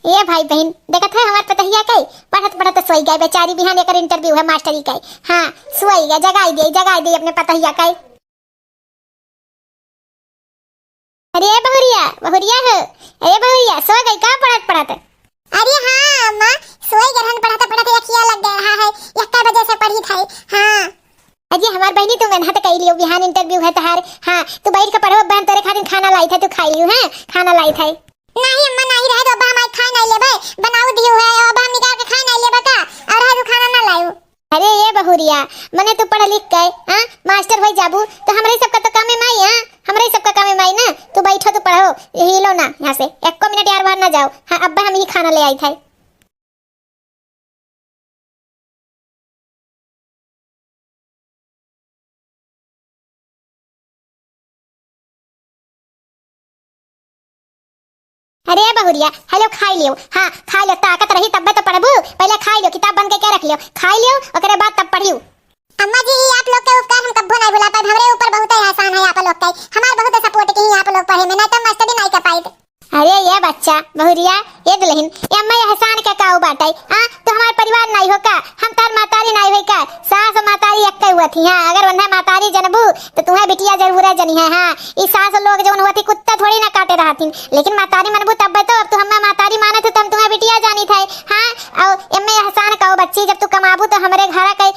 ये भाई बहन देखत है हमार पतहिया कई पढ़त पढ़त सोई गए बेचारी बिहान एकर इंटरव्यू है मास्टरी कई। हाँ सोई गए जगाई दे अपने पतहिया कई। अरे बहुरिया बहुरिया हो अरे बहुरिया सो गई का पढ़त पढ़त। अरे हाँ अम्मा सोई गरहन पढ़ते पढ़ते अखिया लग गया है यक्का बजे से पढ़ी थी। हाँ अजी हमार बहनी तू मेहनत कई लियो बिहान इंटरव्यू है तहार। हाँ तू बैठ के पढ़ो बहन तेरे खातिर खाना लाई थे तू खाई लियो। है खाना लाई थे नहीं अम्मा नहीं रहे तो अब हम खा नहीं लेबे बनाऊ दियो है अब हम निकाल के खा नहीं लेबे का और है तू खाना ना लायो। अरे ये बहुरिया मने तू पढ़ लिख गए हां मास्टर होई जाबू तो हमरे सब का तो काम में माई। हां हमरे सब का काम में माई ना तू बैठो तू पढ़ो हिलो ना यहां से एक मिनट यार बाहर ना जाओ। हां अब्बा हम ही खाना ले आई थे। अरे बहुरिया हेलो खाई लियो। हाँ खाई लो ताकत रही तब तो पढ़बू पहले खाई लो किताब बन के क्या रख लियो खाई लियो ओकरे बाद तब पढ़ियो। अम्मा जी आप लोग के उपकार हम कब्बो नहीं भुला पाए हमरे ऊपर बहुत एहसान है आप लोग का हमार बहुत सपोर्ट की आप लोग पढ़े में नहीं तो मास्टरी नहीं कर पाए। अरे ये बच्चा बहुरिया ये दुल्हन ये अम्मा एहसान के काऊ बाटाई। हां तो हमार परिवार नहीं हो का हम तार मातारी नहीं होई का सास मातारी एक हुआ थी। हां अगर वन्ना मातारी जनबू तो तुम्हें बिटिया जरूर है जनी है। हां ई सास लोग जवन हुआ थी कुत्ता थोड़ी ना काटे रहती लेकिन मातारी मनबू तब तो अब तू हम्मा मातारी माने थे तुम तुम्हें बिटिया जानी थे। हां और एम्मे एहसान काऊ बच्ची जब तू कमाबू तो हमरे घर के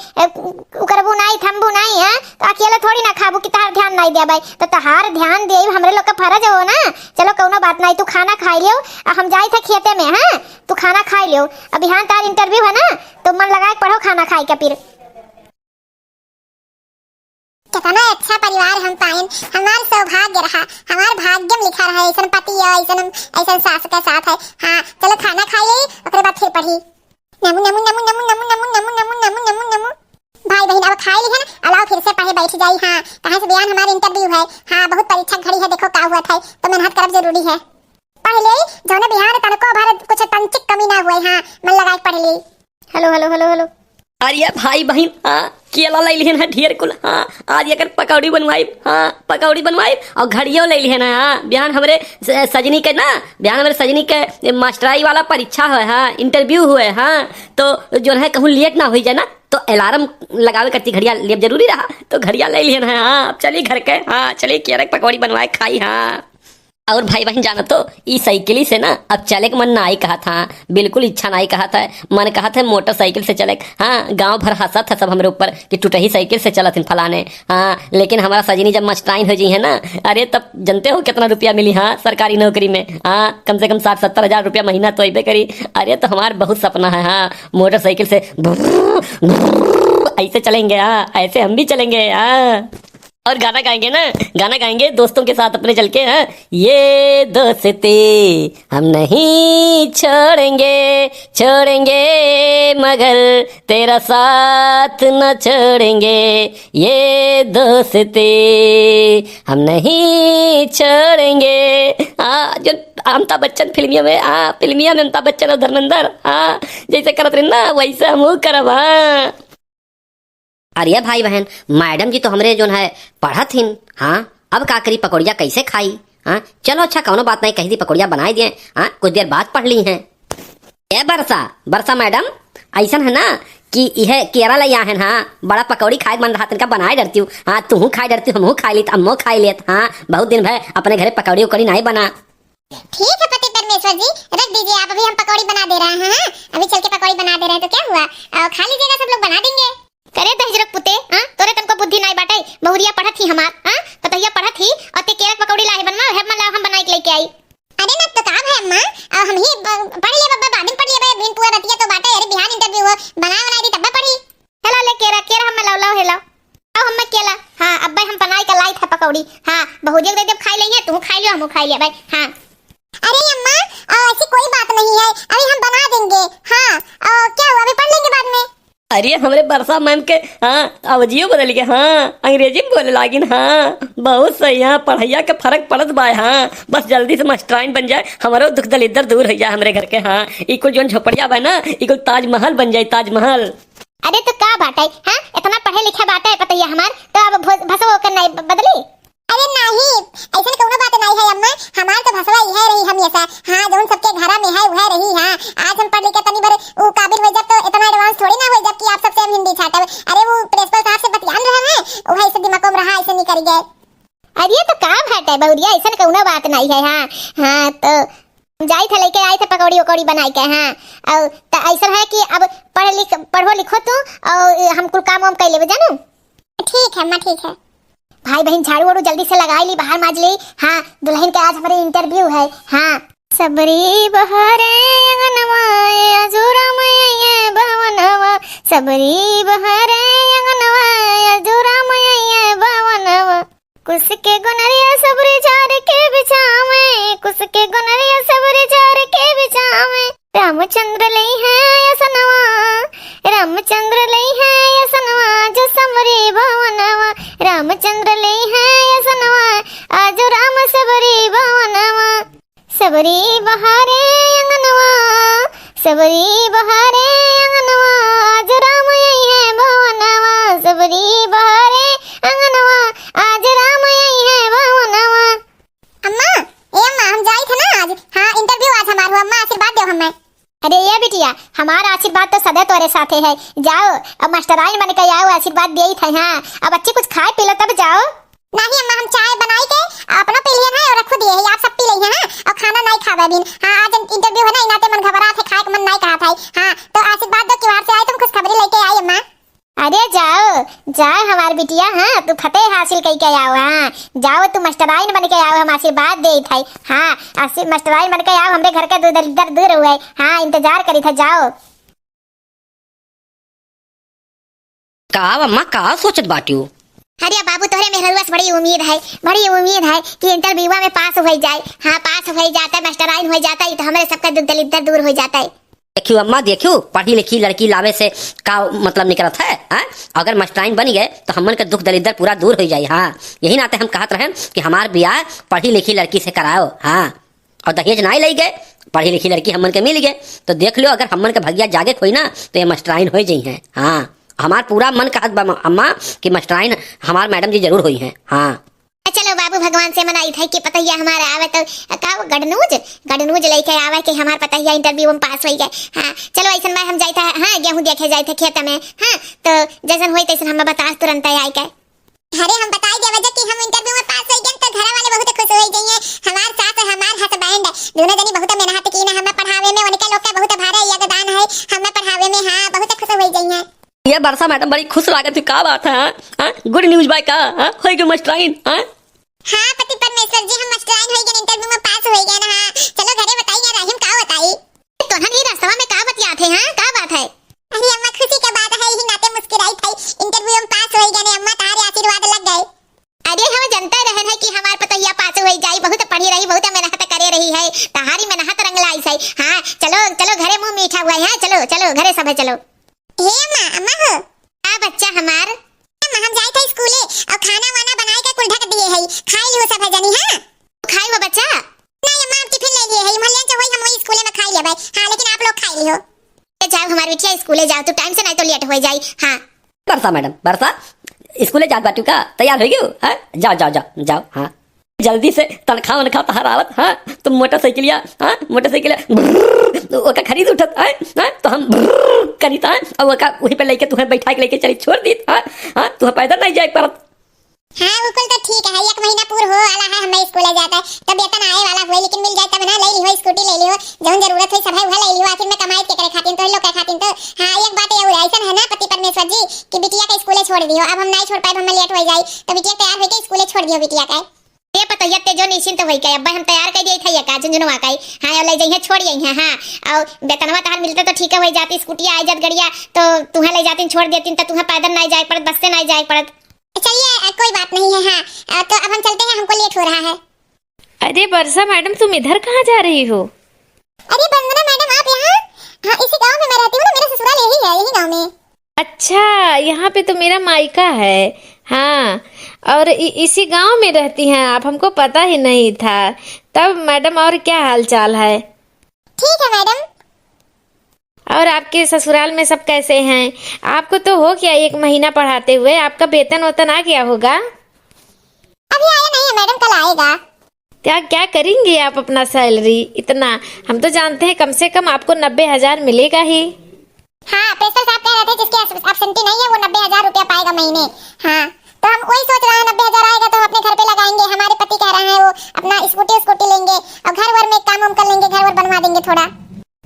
करबू नहीं थंबू नहीं। है तो अकेले थोड़ी ना खाबू कि तार ध्यान नहीं देबे तो तहार ध्यान दे हमरे लोग का फर्ज हो ना। चलो कोनो बात नहीं तू खाना खाई लियो हम जाई थे खेते में। हां तू खाना खाई लियो अब बिहान तार इंटरव्यू है ना तो मन लगा के पढ़ो खाना खाई के फिर। कितना अच्छा परिवार हम पाए हमार सौभाग्य रहा हमार भाग्य में लिखा रहा ऐसा पति और ऐसा सास के साथ है। हाँ चलो खाना खाइए उसके बाद फिर पढ़ी नमु नमु नमु नमु नमु नमु नमु नमु नमु नमु नमु भाई बहन अब खाई ली है ना अलाओ फिर से पढ़े बैठ जाई। हाँ कहाँ से बयान हमारे इंटरव्यू है। हाँ बहुत परीक्षा घड़ी है देखो क्या हुआ था तो मेहनत करब जरूरी है। पढ़ ले जो ने बिहार तनको भारत कुछ तंचिक कमी ना हुए। हाँ मन लगा के पढ़ ले। हेलो हेलो हेलो हेलो अरे भाई बहन हाँ केला ले लिहन है ढेर कुल। हाँ आज अगर पकौड़ी बनवाई। हाँ पकौड़ी बनवाई और घड़ियों ले लिहन है। हाँ बिहान हमारे सजनी के ना बिहान हमारे सजनी के मास्टराई वाला परीक्षा है। हाँ इंटरव्यू हुए। हाँ तो जो है कहूँ लेट ना हो जाए ना तो अलार्म लगावे करती घड़िया लेब जरूरी रहा तो घड़िया ले लिहन है। हाँ अब चलिए घर के। हाँ चलिए केरा पकौड़ी बनवाए खाई। हाँ और भाई बहन जाना तो इस साइकिल से ना अब चले के मन ना आई कहा था बिल्कुल इच्छा नहीं कहा था मन कहा था मोटरसाइकिल से चले। हाँ गांव भर हंसा था सब हमारे ऊपर कि टूटही साइकिल से चला थी फलाने। हाँ लेकिन हमारा सजनी जब मास्टराइन हो जी है ना अरे तब जानते हो कितना रुपया मिली। हाँ सरकारी नौकरी में हाँ कम से कम 60-70 हजार रुपया महीना तो अबे करी। अरे तो हमारा बहुत सपना है। हाँ मोटरसाइकिल से ऐसे चलेंगे। हाँ ऐसे हम भी चलेंगे। हाँ और गाना गाएंगे ना गाना गाएंगे दोस्तों के साथ अपने चल के। हाँ ये दोस्ती हम नहीं छोड़ेंगे छोड़ेंगे मगर तेरा साथ न छोड़ेंगे ये दोस्ती हम नहीं छोड़ेंगे। हाँ जो अमिताभ बच्चन फिल्मिया में फिल्मिया में अमिताभ बच्चन और धर्मेंद्र हाँ जैसे करत रहे ना वैसे हम करब। हाँ अरे भाई बहन मैडम जी तो हमरे जो है पढ़ा थी। हाँ अब का करी पकौड़िया कैसे खाई। हाँ चलो अच्छा कौनो बात नहीं कही थी पकौड़िया बनाई दिए। हाँ कुछ देर बाद पढ़ ली हैं। ए बरसा मैडम ऐसा है ना कि यह केरा ले है। हाँ बड़ा पकौड़ी खाए मन रहा तिनका बनाए डरती हूँ। हाँ तू खाई डरती हूँ खाई ली अम्मो खाई लेत। हाँ बहुत दिन भर अपने घरे पकौड़ी उकौड़ी नहीं बना। ठीक है पति परमेश्वर जी रख दीजिए आप अभी हम पकौड़ी बना दे रहे हैं। अभी चल के पकौड़ी बना दे रहे हैं तो क्या हुआ खा लीजिएगा सब लोग बना देंगे। करे दहजरक पुते। हां तोरे तनको बुद्धि नहीं बाटे बहुरिया पढ़त थी हमार। हां पतहिया पढ़त थी और ते केरा पकौड़ी लाए बनवा है मन हम बनाई के लेके आई। अरे ना तो काम है अम्मा हम ही पढ़ लिए बाबा बाद में पढ़ लिए बिन पूरा रतिया तो बाटे। अरे बिहान इंटरव्यू हो बना दी तब पढ़ी। हेलो ले केरा हम लाओ हेलो आओ हम केला। हां अब्बे हम बनाई के लाई था पकौड़ी। हां बहुरिया दे जब खाई लेंगे तू खाई लियो हम खाई लिया भाई। हां अरे अम्मा ऐसी कोई बात नहीं है अभी हम बना देंगे। हाँ क्या हुआ अभी पढ़ लेंगे बाद में। अरे हमरे बरसा मैम के हाँ अवजियो बदल गया। हाँ अंग्रेजी में बोले लागिन। हाँ बहुत सही। हाँ पढ़ैया के फर्क पड़त बा। हाँ बस जल्दी से मास्टराइन बन जाए हमारो दुख दलिदर दूर हो जाए हमरे घर के। हाँ इको जोन झोपड़िया बा ना इको ताजमहल बन जाए ताजमहल। अरे तो का बाटे। हां इतना पढ़े लिखे बाटे पतहिया हमार तो अब भसो के नहीं बदली। अरे नहीं, ऐसे कोनो बात नहीं है अम्मा। हमार तो भसवा ही है रही हमेशा। हां जौन सबके घरा में है वह रही। हां आज हम पढ़ लिख के तनी बार वो काबिल हो जब तो इतना एडवांस थोड़ी ना हो जब कि आप सबसे हम हिंदी छाटब। अरे वो प्रिंसिपल साहब से बतियान रहे हैं, वो ऐसे दिमाग में रहा, ऐसे नहीं कर गए। अरे तो का बात है बहुरिया, ऐसा कोनो बात नहीं है। हाँ तो जाई थे लेके आए थे पकौड़ी उकौड़ी बनाई के। हाँ और तो ऐसा है कि अब पढ़ो लिखो तू और हम कुल काम वाम कर लेबे जानू। ठीक है अम्मा, ठीक है। भाई बहन झाड़ू वाड़ू जल्दी से लगाई ली, बाहर माज ली। हाँ दुल्हन के आज हमारे इंटरव्यू है। हाँ सबरी बहारे अंगनवा अजूरा मैया भवनवा, सबरी बहारे अंगनवा अजूरा मैया भवनवा, कुस के गुनरिया सबरी झाड़ के बिछावे, कुस के गुनरिया सबरी झाड़ के बिछावे, रामचंद्र लई है यसनवा, रामचंद्र लई है यसनवा जो समरी भवनवा, रामचंद्र लई है यसनवा आज राम सबरी भवनवा, सबरी बहारे अंगनवा, सबरी बहारे अंगनवा आज राम यही है भवनवा, सबरी बहारे अंगनवा आज राम यही है भवनवा। अम्मा ए अम्मा, हम जाई थे ना आज। हां इंटरव्यू आज हमार हो। अम्मा आशीर्वाद दो हमें। अरे ये बिटिया हमारा आशीर्वाद तो सदा तोरे साथे है। जाओ अब मास्टराइन बन के आओ, आशीर्वाद दे ही थे। हाँ अब बच्ची कुछ खाए पी लो तब जाओ। नहीं अम्मा, हम चाय बनाई के अपना पी लिए हैं और रख दिए है, आप सब पी लिए हैं। और खाना नहीं खावे बिन। हां आज इंटरव्यू है ना, इनाते मन घबरा थे, खाए के मन नहीं कहा था। हां तो आशीर्वाद दो, त्योहार से आए तुम खुशखबरी लेके आई अम्मा। अरे जाओ जाओ हमार बिटिया। हाँ तू फतेह हासिल कई के आओ। हाँ जाओ तू मास्टराइन बन के आओ, हम आशीर्वाद दे थे। हाँ मास्टराइन बन के आओ, हमरे घर के दर दूर हुए। हाँ इंतजार करी था, जाओ। का अम्मा का सोचत बाटियो? अरे बाबू तोहरे मेहरुआ से बड़ी उम्मीद है कि इंटरव्यू में पास हो जाए। हाँ पास हो जाता है, मास्टराइन हो जाता है तो हमारे सबका दुख दलिद्र दूर हो जाता है। देखियो अम्मा देखियो, पढ़ी लिखी लड़की लावे से का मतलब निकलत है। हाँ अगर मास्टराइन बन गए तो हमन के दुख दलिद्र पूरा दूर हो जाए। हाँ यही नाते हम कहत रहे कि हमार ब्याह पढ़ी लिखी लड़की से कराओ। हाँ और दहेज नहीं ले गए, पढ़ी लिखी लड़की हमन के मिल गए तो देख लो, अगर हमन के भगिया जागे कोई ना तो ये मास्टराइन हो जाई है। हाँ हमार पूरा मन कहत बा अम्मा कि मास्टराइन हमार मैडम जी जरूर हुई हैं। हाँ चलो बाबू भगवान से मनाई था कि पतैया हमारा आवे तो का गडनूज लेके आवे कि हमार पतैया इंटरव्यू में पास हो गए। हाँ चलो ऐसा बार हम जाते। हाँ गेहूं देखे जाते खेत में। हाँ तो जैसन होई तैसन हम बता तुरंत आई के। अरे हम बताई देवे जब कि हम इंटरव्यू में पास हो गए तो घर वाले बहुत खुश हो जाइए। हमार साथ और हमार हस्बैंड दोनों जनी बहुत मेहनत की ना, हमें पढ़ावे में उनके लोग का बहुत भारी योगदान है हमें पढ़ावे में। हाँ बहुत खुश हो जाइए। ये बरसा मैडम बड़ी खुश लागत थी, का बात है? हाँ गुड न्यूज बाय का हो गए मास्टराइन। हाँ पति परमेश्वर जी, हम मास्टराइन हो गए, इंटरव्यू में पास हो गए ना। हाँ चलो घरे बताइए राहिम का बताई तो हम ये रास्ता में का बतियात है। हाँ का बात है? अरे अम्मा खुशी के बात है, यही नाते मुस्कुराई थी, इंटरव्यू में पास हो गए। अम्मा तारे आशीर्वाद लग गए। अरे हम जनता रहन है कि हमार पतैया पास हो जाई, बहुत पढ़ी रही, बहुत मेहनत करे रही है, तहारी मेहनत रंग लाई है। हाँ चलो चलो घरे मुंह मीठा हुआ है। चलो चलो घरे सब चलो। हे अम्मा हो आ बच्चा हमार। अम्मा हम जाए थे स्कूले और खाना वाना बनाए के कुल ढक दिए है, खाई लियो सब जनी। हाँ खाई हो बच्चा? नहीं अम्मा आप टिफिन ले लिए है, मोहल्ले से होई हम वही स्कूले में खाई लेबै। हाँ लेकिन आप लोग खाई लियो। जाओ हमारी बिटिया स्कूले जाओ, तो टाइम से नहीं तो लेट हो जाई। हाँ बरसा मैडम बरसा स्कूले जात बाटू का तैयार हो गयो? हाँ जाओ जाओ जाओ जाओ। हाँ जल्दी से तनखा वनखा तहार आवत। हाँ तुम मोटरसाइकिलिया ओका खरीद उठत है। हाँ तो हम करी था और ओका वहीं पे लेके तुम्हें बैठा के लेके चली छोड़ दी। हाँ हाँ तुम्हें पैदल नहीं जाए परत। हाँ बिल्कुल तो ठीक है, 1 महीना पूरा हो वाला है, हमें स्कूले जाता है तब वेतन आए वाला हुए, लेकिन मिल जाए तब ना ले लियो, स्कूटी ले लियो, जौन जरूरत है सब है वह ले लियो। आखिर में कमाई के करे खातिर तो लोग के खातिर तो। हाँ एक बात ये ऐसा है ना पति परमेश्वर जी कि बिटिया के स्कूले छोड़ दियो। अब हम नहीं छोड़ पाए, हम लेट हो जाए तो बिटिया तैयार होके स्कूले छोड़ दियो बिटिया का। ये पतैया ते जो निश्चिंत होई के अब्बा हम तैयार कर दिए थे का झुनझुनवा का। हाँ ले जाइए छोड़ जाइए। हाँ और वेतनवा तहार मिलते तो ठीक है हो जाती, स्कूटी आ जात गड़िया तो तुम्हें ले जाती छोड़ देती तो तुम्हें पैदल नहीं जाए पड़त, बस से नहीं जाए पड़त। चलिए कोई बात नहीं है। हाँ तो अब हम चलते हैं, हमको लेट हो रहा है। अरे बरसा मैडम तुम इधर कहाँ जा रही हो? अरे वंदना मैडम आप यहाँ? हाँ इसी गांव में मैं रहती हूँ ना, मेरा ससुराल यही है, यही गांव में। अच्छा यहाँ पे तो मेरा मायका है। हाँ और इसी गांव में रहती हैं आप? हमको पता ही नहीं था। तब मैडम और क्या हाल चाल है? ठीक है मैडम। और आपके ससुराल में सब कैसे हैं? आपको तो हो गया 1 महीना पढ़ाते हुए, आपका वेतन वतन आ गया होगा? अभी आया नहीं है आएगा। क्या क्या करेंगे आप अपना सैलरी इतना? हम तो जानते हैं कम से कम आपको 90,000 मिलेगा ही। हाँ, प्रेसिडेंट साहब कह रहे थे जिसकी एब्सेंटी नहीं है वो 90,000 रुपया पाएगा महीने। हाँ, तो हम वही सोच रहे हैं 90,000 आएगा तो हम अपने घर पे लगाएंगे। हमारे पति कह रहे हैं वो अपना स्कूटी लेंगे और घर वर में काम कर लेंगे, घर वर बनवा देंगे थोड़ा।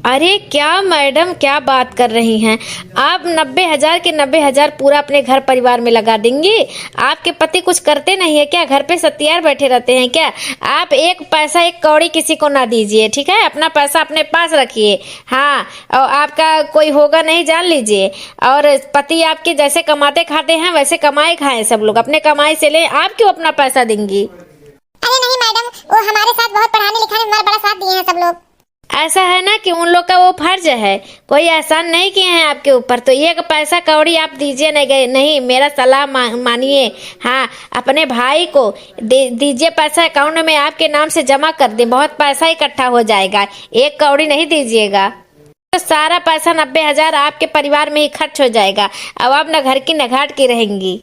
अरे क्या मैडम, क्या बात कर रही हैं आप? 90,000 के 90,000 पूरा अपने घर परिवार में लगा देंगी? आपके पति कुछ करते नहीं है क्या? घर पे सत्यार बैठे रहते हैं क्या? आप एक पैसा एक कौड़ी किसी को ना दीजिए, ठीक है? अपना पैसा अपने पास रखिए। हाँ, और आपका कोई होगा नहीं, जान लीजिए। और पति आपके जैसे कमाते खाते हैं वैसे कमाए खाएं सब लोग, अपने कमाई से ले। आप क्यों अपना पैसा देंगी? अरे नहीं मैडम, वो हमारे साथ बहुत पढ़ाने लिखाने में हमारा बड़ा साथ दिए हैं सब लोग। ऐसा है ना कि उन लोग का वो फर्ज है, कोई एहसान नहीं किए हैं आपके ऊपर, तो एक पैसा कौड़ी आप दीजिए नहीं। मेरा सलाह मानिए। हाँ, अपने भाई को दीजिए पैसा, अकाउंट में आपके नाम से जमा कर दे, बहुत पैसा इकट्ठा हो जाएगा। एक कौड़ी नहीं दीजिएगा तो सारा पैसा 90,000 आपके परिवार में ही खर्च हो जाएगा। अब आप न घर की न घाट की रहेंगी।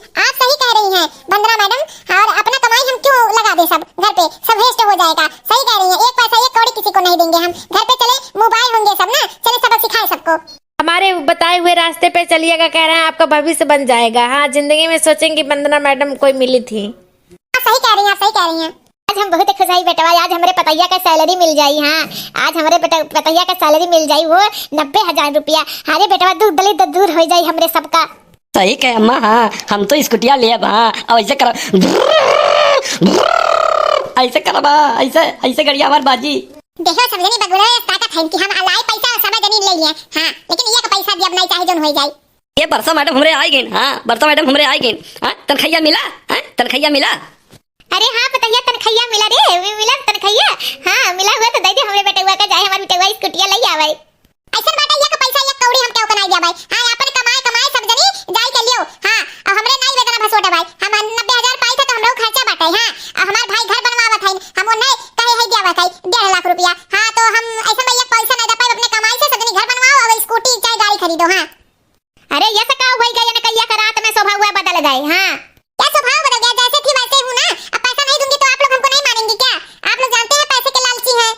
आप सही कह रही हैं वंदना मैडम, और अपना कमाई हम क्यों लगा दें सब घर पे, सब वेस्ट हो जाएगा। सही कह रही हैं, एक पैसा एक कौड़ी किसी को नहीं देंगे हम। घर पे चले मोबाइल होंगे सब ना, चले सबक सिखाए सबको। हमारे बताए हुए रास्ते पे चलिएगा, कह रहे हैं आपका भविष्य बन जाएगा। हाँ, जिंदगी में सोचेंगे वंदना मैडम कोई मिली थी। आप सही कह रही हैं, आप सही कह रही हैं। आज हम बहुत खुश आई बेटवा, आज हमारे पतैया का सैलरी मिल जाई। हाँ, आज हमारे पतैया का सैलरी मिल जाई, वो 90,000 रुपया। अरे बेटवा दूध दली तो दूर हो जाई हमरे सबका। सही कहे अम्मा। हाँ, हम तो स्कूटिया ले अब। हाँ, अब ऐसे करो, ऐसे करो बा, ऐसे गड़िया हमार बाजी। देखो समझनी बगुला ताकत है कि हम अलाई पैसा सब जनी ले लिए। हाँ, लेकिन ये का पैसा दिया नहीं चाहे जोन हो जाए। ये बरसा मैडम हमरे आई गई। हाँ, बरसा मैडम हमरे आई गई। हाँ, तनखैया मिला? हाँ, तनखैया मिला? अरे हाँ पतैया, तनखैया मिला रे, मिला तनखैया। हाँ, मिला हुआ तो दे दे हमरे बेटवा का, जाए हमार बेटवा स्कूटिया ले आवे। ऐसा बाटा ये का पैसा एक कौड़ी हम क्यों कनाई दिया भाई। हाँ, अपन कमाए सब जनी जाई के लियो। हाँ, और हमरे नहीं बेचना भसोटा भाई। हम 90,000 पाई थे तो हम लोग खर्चा बाटे। हाँ, और हमार भाई घर बनवावत है, हम वो नहीं कहे है दिया है 1.5 लाख रुपया। हाँ, तो हम ऐसा में एक पैसा नहीं दे पाए, अपने कमाई से सब जनी घर बनवाओ और स्कूटी चाहे गाड़ी खरीदो। हाँ, अरे ये सका हुई गया न कहिया का रात में स्वभाव बदल गए। हाँ, क्या स्वभाव बदल गया? जैसे थी वैसे हूँ ना। अब पैसा नहीं दूंगी तो आप लोग हमको नहीं मानेंगे क्या? आप लोग जानते हैं पैसे के लालची हैं।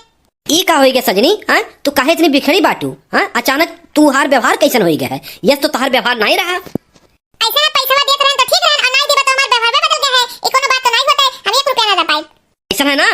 ई का होई गया सजनी? हाँ, तू काहे इतनी बिखड़ी बाटू? हाँ, अचानक तू हार व्यवहार कैसन होई गया है? यस तो तार व्यवहार नहीं रहा। ऐसा ना पैसा देत रहन तो ठीक रहन, और नहीं देबा तो हमार व्यवहार में बदल गया है। ई कोनो बात तो नहीं होता है, हम 1 रुपया ना दे पाए। ऐसा है ना,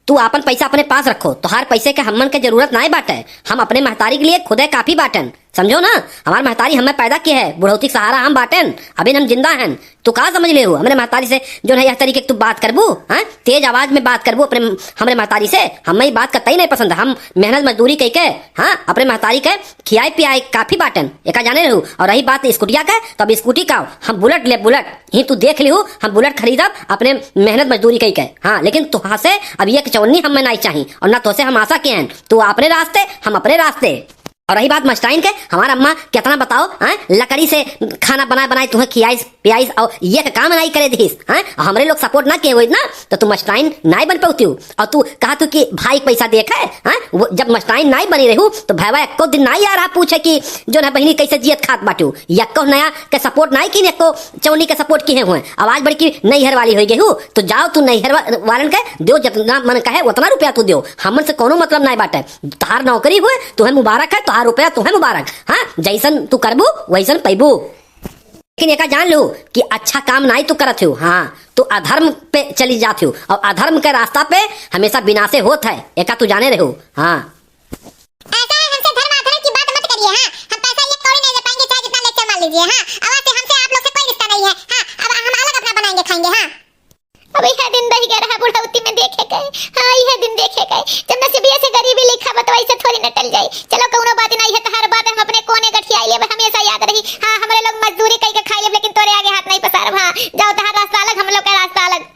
तू अपन पैसा अपने पास रखो, तो हर पैसे के हमन के जरूरत नहीं बाटे। हम अपने महतारी के लिए खुदे काफी बाटन, समझो ना। हमार महतारी हमें पैदा किए है, बुढ़ौती का सहारा हम बाटन, अभी हम जिंदा हैं। तू कहा समझ ले हो हमरे महतारी से जो है यह तरीके तू बात करबू? हाँ, तेज आवाज में बात करबू अपने हमरे महतारी से? हमें बात करता ही नहीं पसंद। हम मेहनत मजदूरी कह के हाँ अपने महतारी के खियाई पियाई काफी बाटन, एक जाने रहू। और रही बात स्कूटिया का, तो अब स्कूटी का हम बुलेट ले, बुलेट ही तू देख लिहू, हम बुलेट खरीदब अपने मेहनत मजदूरी कह के। हाँ, लेकिन तुहा से अब ये चौनी हमें नहीं चाहिए, और ना तो से हम आशा के हैं। तू अपने रास्ते, हम अपने रास्ते। और रही बात मस्टाइन के, हमारा अम्मा कितना बताओ लकड़ी से खाना बनाए तुम्हें खियाई पियाई और ये काम नहीं करे दिस। हमारे लोग सपोर्ट ना किए हुए ना तो तू मस्टाइन नहीं बन पाती। और तू कहा तू कि भाई पैसा देखा है? जब मस्टाइन नहीं बनी रहू तो भैया एको दिन नहीं आ रहा पूछे कि जो है बहनी कैसे जियत खात बाटू। यको नया के सपोर्ट नहीं की, एको चौनी के सपोर्ट किए हुए। आवाज बड़ी की नैहर वाली हो गई हूँ, तो जाओ तू नैहर वालन के दो, जितना मन कहे उतना रुपया तू दो, हमन से कोनो मतलब नहीं बाटे। तार नौकरी हुए तुम्हें मुबारक है, तुहार रुपया तुम्हें मुबारक। हाँ, जैसन तू करबू वैसन पैबू। लेकिन एक जान लो कि अच्छा काम नहीं तू करत हो। हाँ, तू अधर्म पे चली जाती हो, और अधर्म के रास्ता पे हमेशा विनाशे होता है, एका तू जाने रहो। हाँ, ऐसा है, हमसे धर्म अधर्म की बात मत करिए। हाँ, हम पैसा एक कौड़ी नहीं दे पाएंगे, चाहे जितना लेक्चर मार लीजिए। हाँ, आवाज से हमसे आप लोग से कोई रिश्ता नहीं है। हाँ, अब हम अलग अपना बनाएंगे खाएंगे। हाँ, अब यह दिन रह गया रहा बुढ़ौती में देखे गए। हाँ, यह दिन देखे गए जब नसीबिया से गरीबी लिखा बा तो ऐसे थोड़ी न टल जाए। चलो कोनो बात नहीं है, तो हर बात हम अपने कोने गठिया ले हमेशा याद रही। हाँ, हमारे लोग मजदूरी कई के खाई ले, लेकिन तोरे आगे हाथ नहीं पसार। हाँ, जाओ तहार रास्ता अलग, हम लोग का रास्ता अलग।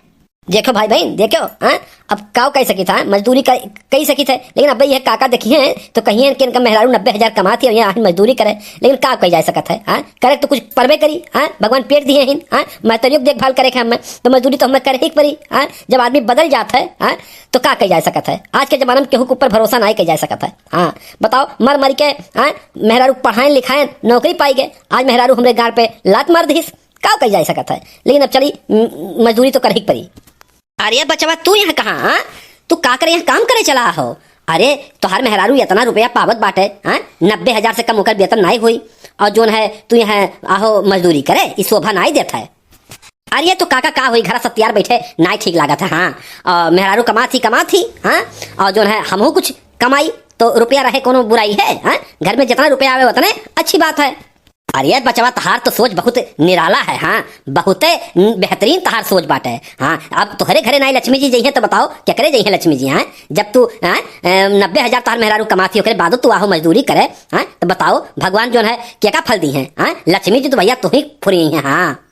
देखो भाई बहन देखो। हाँ, अब काव कह सकी था मजदूरी कही सकी थे, लेकिन अब यह काका देखिए तो कहिए कि इनका मेहरारू 90,000 कमाती है, आज मजदूरी करे, लेकिन का कही जा सकता है? हाँ, करे तो कुछ परवे करी। हाँ, भगवान पेट दिए हैं। हाँ, महतरियों की देखभाल करे हमें, तो मजदूरी तो हमें करे ही पड़ी। हाँ, जब आदमी बदल जाता है हाँ तो का कही जा सकता है? आज के जमाने में केहू के ऊपर भरोसा नहीं कही जा सकता है। हाँ, बताओ मर मर के हाँ मेहरारू पढ़ाए लिखाए नौकरी पाई गए, आज मेहरारू हमारे गाड़ पे लात मार दीस, का कही जा सकता है? लेकिन अब चली मजदूरी तो कर ही पड़ी। अरे बचवा तू यहाँ कहाँ हाँ? तू का करे यहाँ काम करे चला हो? अरे तोहर मेहरारू इतना रुपया पावत बाटे हाँ? 90,000 से कम होकर वेतन नहीं हुई और जोन है तू यहाँ आहो मजदूरी करे इस शोभा नहीं देता है। अरे तो काका का हुई घर सत्यार बैठे नहीं ठीक लागत है हाँ। और मेहरारू कमा थी हाँ। और जो है हमहू कुछ कमाई तो रुपया रहे कोनो बुराई है हाँ? घर में जितना रुपया आवे उतने अच्छी बात है। अरे बचवा तहार तो सोच बहुत निराला है हाँ। बहुत बेहतरीन तहार सोच बात है हाँ। अब तोहरे घरे नहीं लक्ष्मी जी जइहे तो बताओ क्या करे जइहे लक्ष्मी जी हाँ? जब तू 90,000 तहार मेहरारू कमाती ओकरे बाद तू आहू मजदूरी करे हाँ? तो बताओ भगवान जो है क्या फल दी है हाँ? लक्ष्मी जी तो भैया तू ही फुरी है हाँ।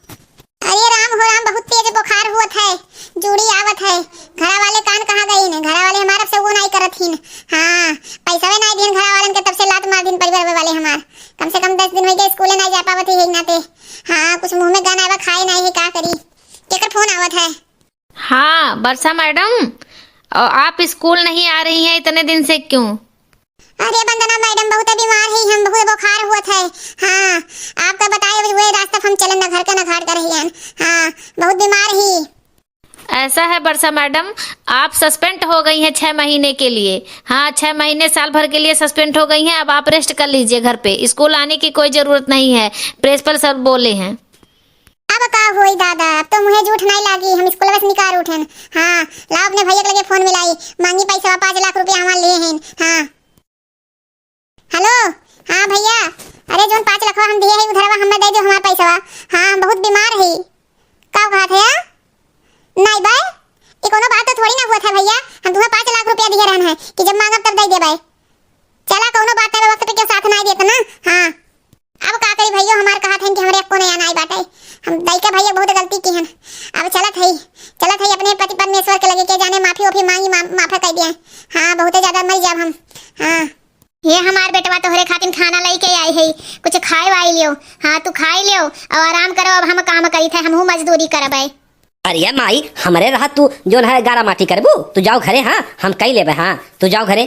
अरे राम हो राम, बहुत तेज बुखार हुआ है, जूड़ी आवत है। घरा वाले कान कहाँ गई ने? घरा वाले हमारा से वो नहीं करत हिन हाँ। पैसा वे नहीं दिन घरा वालन के तब से लात मार दिन परिवार वाले हमार। कम से कम 10 दिन हो गए स्कूले नहीं जा पावत है नाते हाँ। कुछ मुंह में गाना आवा खाए नहीं है का करी? केकर फोन आवत है? हाँ वर्षा मैडम, आप स्कूल नहीं आ रही हैं इतने दिन से क्यों? अरे वंदना मैडम बहुत बीमार है, हम बहुत बुखार हुआ है हाँ। आपका बताए हुए रास्ता हम चले न घर का न घाट कर रही हैं हाँ। बहुत बीमार ही। ऐसा है वर्षा मैडम, आप सस्पेंड हो गई हैं 6 महीने के लिए हाँ। 6 महीने साल भर के लिए सस्पेंड हो गई हैं। अब आप रेस्ट कर लीजिए घर पे, स्कूल आने की कोई जरूरत नहीं है, प्रिंसिपल सर बोले हैं। अब का होई दादा, अब तो मुझे झूठ नहीं लागी, हम स्कूल से निकाल उठन हाँ। लाओ अपने भैया के लगे फोन मिलाई, मांगी पैसा 5 लाख रुपया हमारे लिए हैं हाँ। हेलो हाँ भैया, अरे जो 5 लाख हम दिए है उधर हमें दे दो हमारा पैसा हाँ। हम बहुत बीमार है। का बात है नहीं भाई, ये कोनो बात तो थोड़ी ना हुआ था भैया। हम तुम्हें 5 लाख रुपया दिए रहन है कि जब मांगब तब दे दे भाई। चला कोनो बात है वक्त पे के साथ नहीं देता ना हाँ। अब का करी भैया, हमार कहा था कि हमरे को नहीं आना बाटे, हम दाई का भैया बहुत गलती की हन। अब चलत है अपने पति परमेश्वर के लगे के जाने माफी ओफी मांगी माफा कर दिया हाँ। बहुत ज्यादा मर जाब हम हाँ। ये हमार बेटवा तोहरे खातिर खाना लेके आई है, कुछ खाए वाई लियो हाँ। तू खाई लियो और आराम करो, अब हम काम करी थे, हमहू मजदूरी करब। अरे माई हमारे रहा तू जो है गारा माटी करबू, तू जाओ घरे हाँ, हम कई लेबे हाँ। तू जाओ घरे।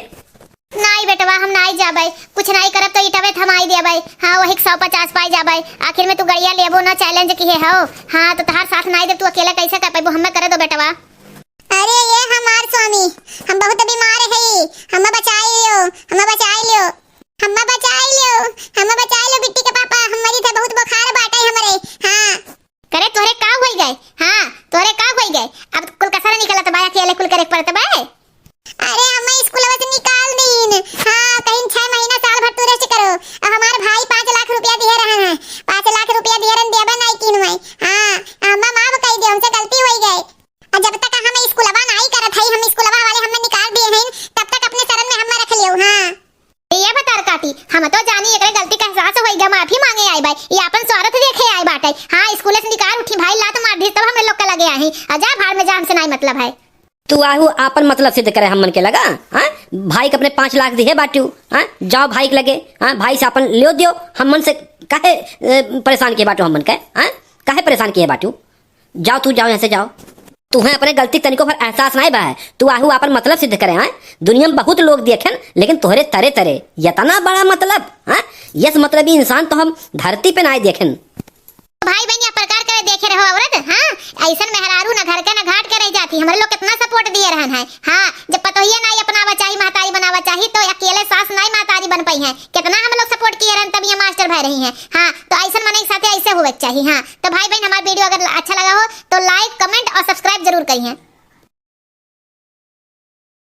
नहीं बेटवा हम नहीं जाबे, कुछ नहीं करब तो इटवे थमाई देबे हाँ। वही 150 पाई जाबे, आखिर में तू गड़िया लेबो ना चैलेंज की है हो हाँ। तो तहार साथ नहीं दे, तू अकेला कैसे कर पाबो? हमें करे दो बेटवा। अरे ये हमार स्वामी, हम बहुत बीमार है, हमें बचाई लियो, हमें बचाई लियो, हमें बचाई लियो, हमें बचाई लो बिट्टी के पापा, हमारी थे बहुत बुखार बाटे हमरे हाँ। करे तोहरे का होई गए हाँ? तोहरे का होई गए? अब कुल कसर निकलत बा, अकेले कुल करे पड़त बा। अरे हमें स्कूल से निकाल दीन हाँ। कहीं 6 महीना साल भर तू रेस्ट करो। और हमारे भाई 5 लाख रुपया दिए रहन है, 5 लाख रुपया दिए रहन देबे नहीं किन में हाँ। हम माफ कह दे, हमसे गलती हो गई। और जब तक हम स्कूलवा नहीं करत है, हम स्कूलवा वाले हमें निकाल दिए हैं, तब तक अपने शरण में हमें रख लियो हाँ। ये बता काटी, हम तो जानी एकरे गलती का एहसास होई गा, माफी मांगे आई भाई। ये अपन स्वार्थ देखे आई बाटे हाँ। स्कूल से निकाल उठी भाई, लात मार दी तब हम लोग का लगे आई। अजा भाड़ में जा, हमसे नहीं मतलब है। तू आहू आपन मतलब सिद्ध करे हम मन के लगा हाँ। भाई के अपने 5 लाख दिए बाटू हाँ। जाओ भाई के लगे हाँ, भाई से अपन लियो दियो। हम मन से काहे परेशान किए बाटू, हम मन के हाँ काहे परेशान किए बाटू? जाओ तू जाओ यहाँ से जाओ। तुम्हें अपने गलती तनिको पर एहसास नहीं बा है, तू आहू अपन मतलब सिद्ध करे हाँ। दुनिया में बहुत लोग देखें लेकिन तोहरे तरे तरे इतना बड़ा मतलब हाँ। यस मतलबी इंसान तो हम धरती पे नहीं देखें। भाई बहन या प्रकार करे देखे रहो औरत हाँ। ऐसा मेहरारू ना घर के ना घाट के रह जाती, हमारे लोग कितना सपोर्ट दिए रहन है हाँ। जब पतोहिया नहीं अपनावा चाहिए महतारी बनावा चाहिए, तो अकेले सास नहीं महतारी बन पाई है। कितना हम लोग सपोर्ट किए रहन, तब ये मास्टर भाई रही हैं हाँ। तो ऐसा मने के साथ ऐसे होवे चाहिए हाँ। तो भाई बहन हमारा वीडियो अगर अच्छा लगा हो तो लाइक कमेंट और सब्सक्राइब जरूर करिए।